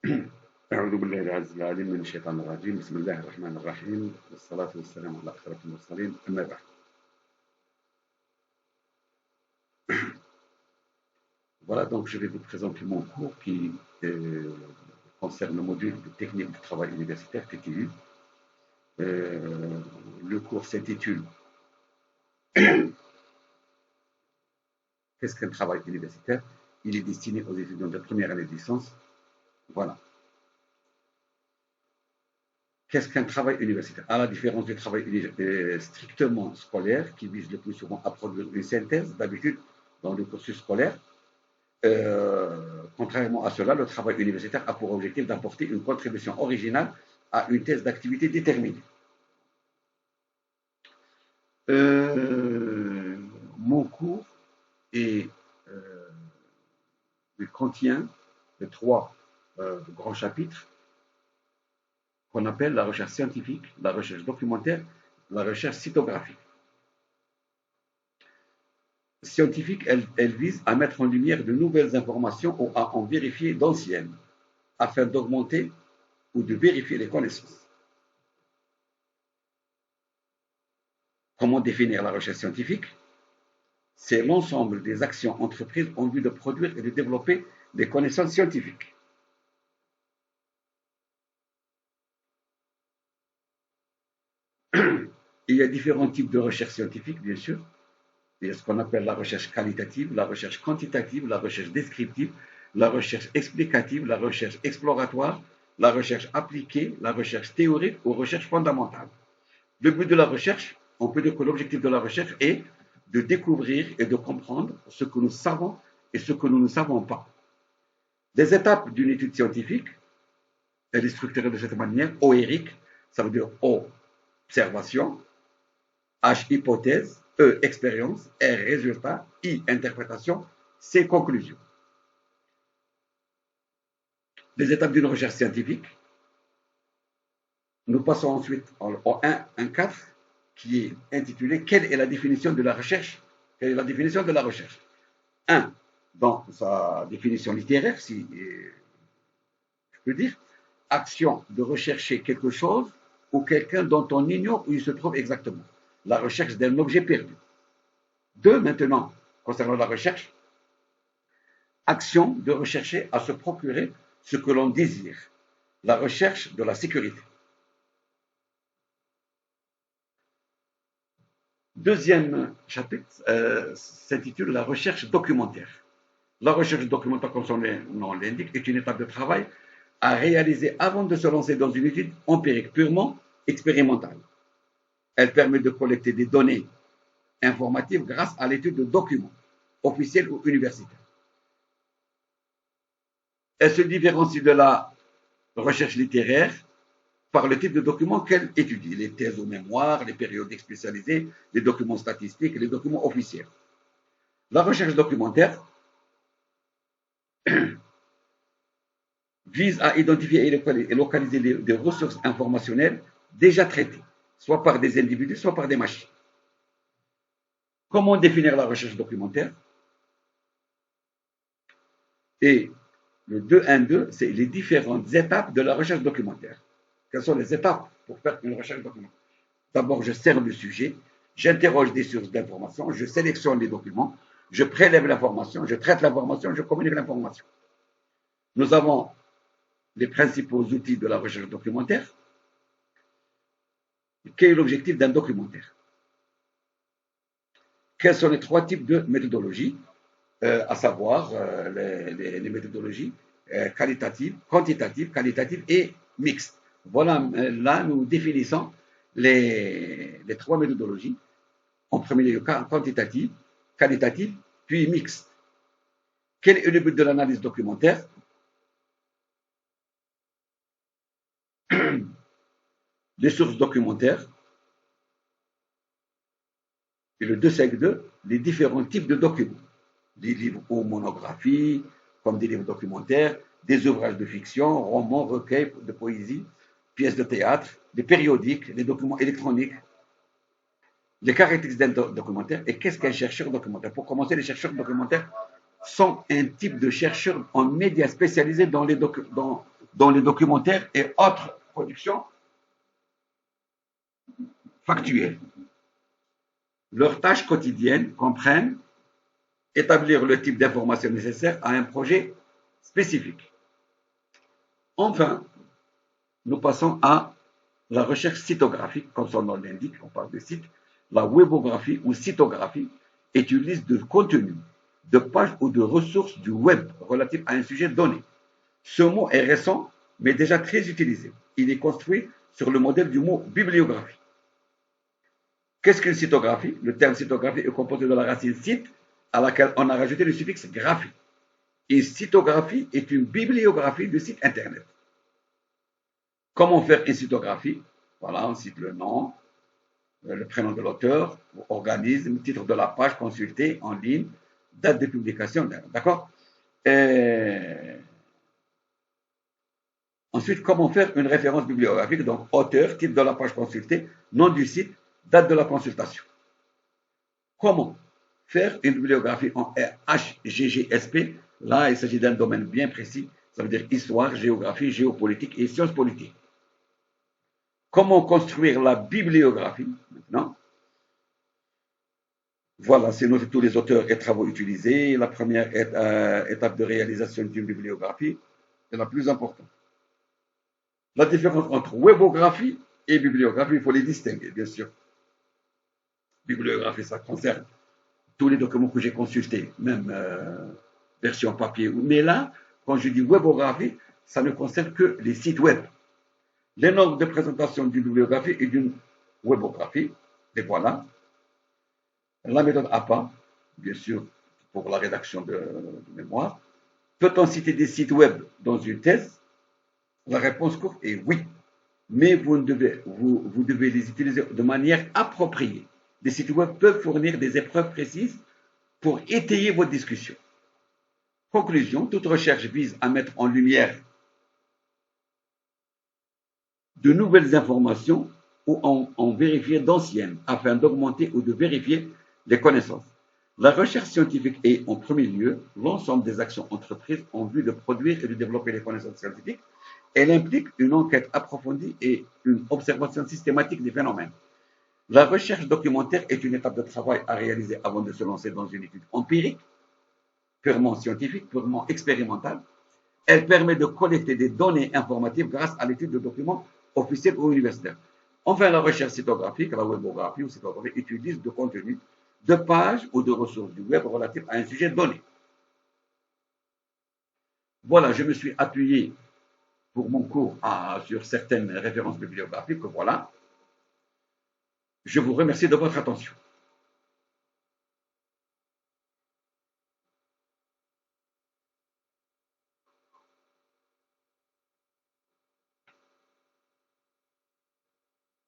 أعوذ بالله العزيز العليم من الشيطان الرجيم. بسم الله الرحمن الرحيم، والصلاة والسلام على أشرف المرسلين. أما بعد. Voilà, donc je vais vous présenter mon cours qui concerne le module de technique du travail universitaire TTU. Le cours s'intitule Qu'est-ce qu'un travail universitaire? Il est destiné aux étudiants de première année de licence. Voilà. Qu'est-ce qu'un travail universitaire? À la différence du travail strictement scolaire, qui vise le plus souvent à produire une synthèse, d'habitude, dans le cursus scolaire, contrairement à cela, le travail universitaire a pour objectif d'apporter une contribution originale à une thèse d'activité déterminée. Mon cours il contient les trois grands chapitres qu'on appelle la recherche scientifique, la recherche documentaire, la recherche cytographique. Scientifique, elle vise à mettre en lumière de nouvelles informations ou à en vérifier d'anciennes, afin d'augmenter ou de vérifier les connaissances. Comment définir la recherche scientifique? C'est l'ensemble des actions entreprises en vue de produire et de développer des connaissances scientifiques. Il y a différents types de recherche scientifique, bien sûr. Il y a ce qu'on appelle la recherche qualitative, la recherche quantitative, la recherche descriptive, la recherche explicative, la recherche exploratoire, la recherche appliquée, la recherche théorique ou recherche fondamentale. Le but de la recherche, on peut dire que l'objectif de la recherche est de découvrir et de comprendre ce que nous savons et ce que nous ne savons pas. Les étapes d'une étude scientifique, elle est structurée de cette manière. O, Eric, ça veut dire O, observation, H, hypothèse, E, expérience, R, résultat, I, interprétation, C, conclusion. Les étapes d'une recherche scientifique. Nous passons ensuite au 1.4 qui est intitulé Quelle est la définition de la recherche? Quelle est la définition de la recherche? 1. Dans sa définition littéraire, si je peux dire, action de rechercher quelque chose ou quelqu'un dont on ignore où il se trouve exactement. La recherche d'un objet perdu. 2. Maintenant, concernant la recherche, action de rechercher à se procurer ce que l'on désire. La recherche de la sécurité. Deuxième chapitre s'intitule la recherche documentaire. La recherche documentaire, comme son nom l'indique, est une étape de travail à réaliser avant de se lancer dans une étude empirique purement expérimentale. Elle permet de collecter des données informatives grâce à l'étude de documents, officiels ou universitaires. Elle se différencie de la recherche littéraire par le type de documents qu'elle étudie, les thèses ou mémoires, les périodiques spécialisés, les documents statistiques, les documents officiels. La recherche documentaire vise à identifier et localiser des ressources informationnelles déjà traitées, soit par des individus, soit par des machines. Comment définir la recherche documentaire? Et le 2.1.2, c'est les différentes étapes de la recherche documentaire. Quelles sont les étapes pour faire une recherche documentaire? D'abord, je cerne le sujet, j'interroge des sources d'information, je sélectionne les documents, je prélève l'information, je traite l'information, je communique l'information. Nous avons les principaux outils de la recherche documentaire. Quel est l'objectif d'un documentaire? Quels sont les trois types de méthodologies, à savoir les méthodologies qualitatives, quantitatives, qualitatives et mixtes. Voilà, là, nous définissons les trois méthodologies. En premier lieu, quantitative, qualitative, puis mixte. Quel est le but de l'analyse documentaire? Les sources documentaires. Et le 2.5.2, les différents types de documents. Des livres ou monographies, comme des livres documentaires, des ouvrages de fiction, romans, recueils de poésie, pièces de théâtre, des périodiques, des documents électroniques. Les caractéristiques d'un documentaire et qu'est-ce qu'un chercheur documentaire? Pour commencer, les chercheurs documentaires sont un type de chercheurs en médias spécialisés dans dont les documentaires et autres productions factuelles. Leurs tâches quotidiennes comprennent établir le type d'information nécessaire à un projet spécifique. Enfin, nous passons à la recherche cytographique, comme son nom l'indique, on parle de site. La webographie ou cytographie est une liste de contenus, de pages ou de ressources du web relatives à un sujet donné. Ce mot est récent, mais déjà très utilisé. Il est construit sur le modèle du mot bibliographie. Qu'est-ce qu'une cytographie? Le terme cytographie est composé de la racine cyte, à laquelle on a rajouté le suffixe graphie. Une cytographie est une bibliographie de site internet. Comment faire une cytographie? Voilà, on cite le nom, le prénom de l'auteur, organisme, titre de la page consultée en ligne, date de publication, d'accord? Ensuite, comment faire une référence bibliographique? Donc, auteur, titre de la page consultée, nom du site, date de la consultation. Comment faire une bibliographie en HGGSP? Là, il s'agit d'un domaine bien précis, ça veut dire histoire, géographie, géopolitique et sciences politiques. Comment construire la bibliographie maintenant? Voilà, c'est noté tous les auteurs et travaux utilisés. La première étape de réalisation d'une bibliographie est la plus importante. La différence entre webographie et bibliographie, il faut les distinguer, bien sûr. Bibliographie, ça concerne tous les documents que j'ai consultés, même version papier. Mais là, quand je dis webographie, ça ne concerne que les sites web. Les normes de présentation d'une bibliographie et d'une webographie, et voilà. La méthode APA, bien sûr, pour la rédaction de mémoire. Peut-on citer des sites web dans une thèse? La réponse courte est oui, mais vous devez les utiliser de manière appropriée. Les sites web peuvent fournir des épreuves précises pour étayer votre discussion. Conclusion, toute recherche vise à mettre en lumière de nouvelles informations ou en vérifier d'anciennes afin d'augmenter ou de vérifier les connaissances. La recherche scientifique est, en premier lieu, l'ensemble des actions entreprises en vue de produire et de développer les connaissances scientifiques. Elle implique une enquête approfondie et une observation systématique des phénomènes. La recherche documentaire est une étape de travail à réaliser avant de se lancer dans une étude empirique, purement scientifique, purement expérimentale. Elle permet de collecter des données informatives grâce à l'étude de documents officiels ou universitaires. Enfin, la recherche cytographique, la webographie ou cytographie, utilise de contenu, de pages ou de ressources du web relatifs à un sujet donné. Voilà, je me suis appuyé pour mon cours sur certaines références bibliographiques. Voilà. Je vous remercie de votre attention.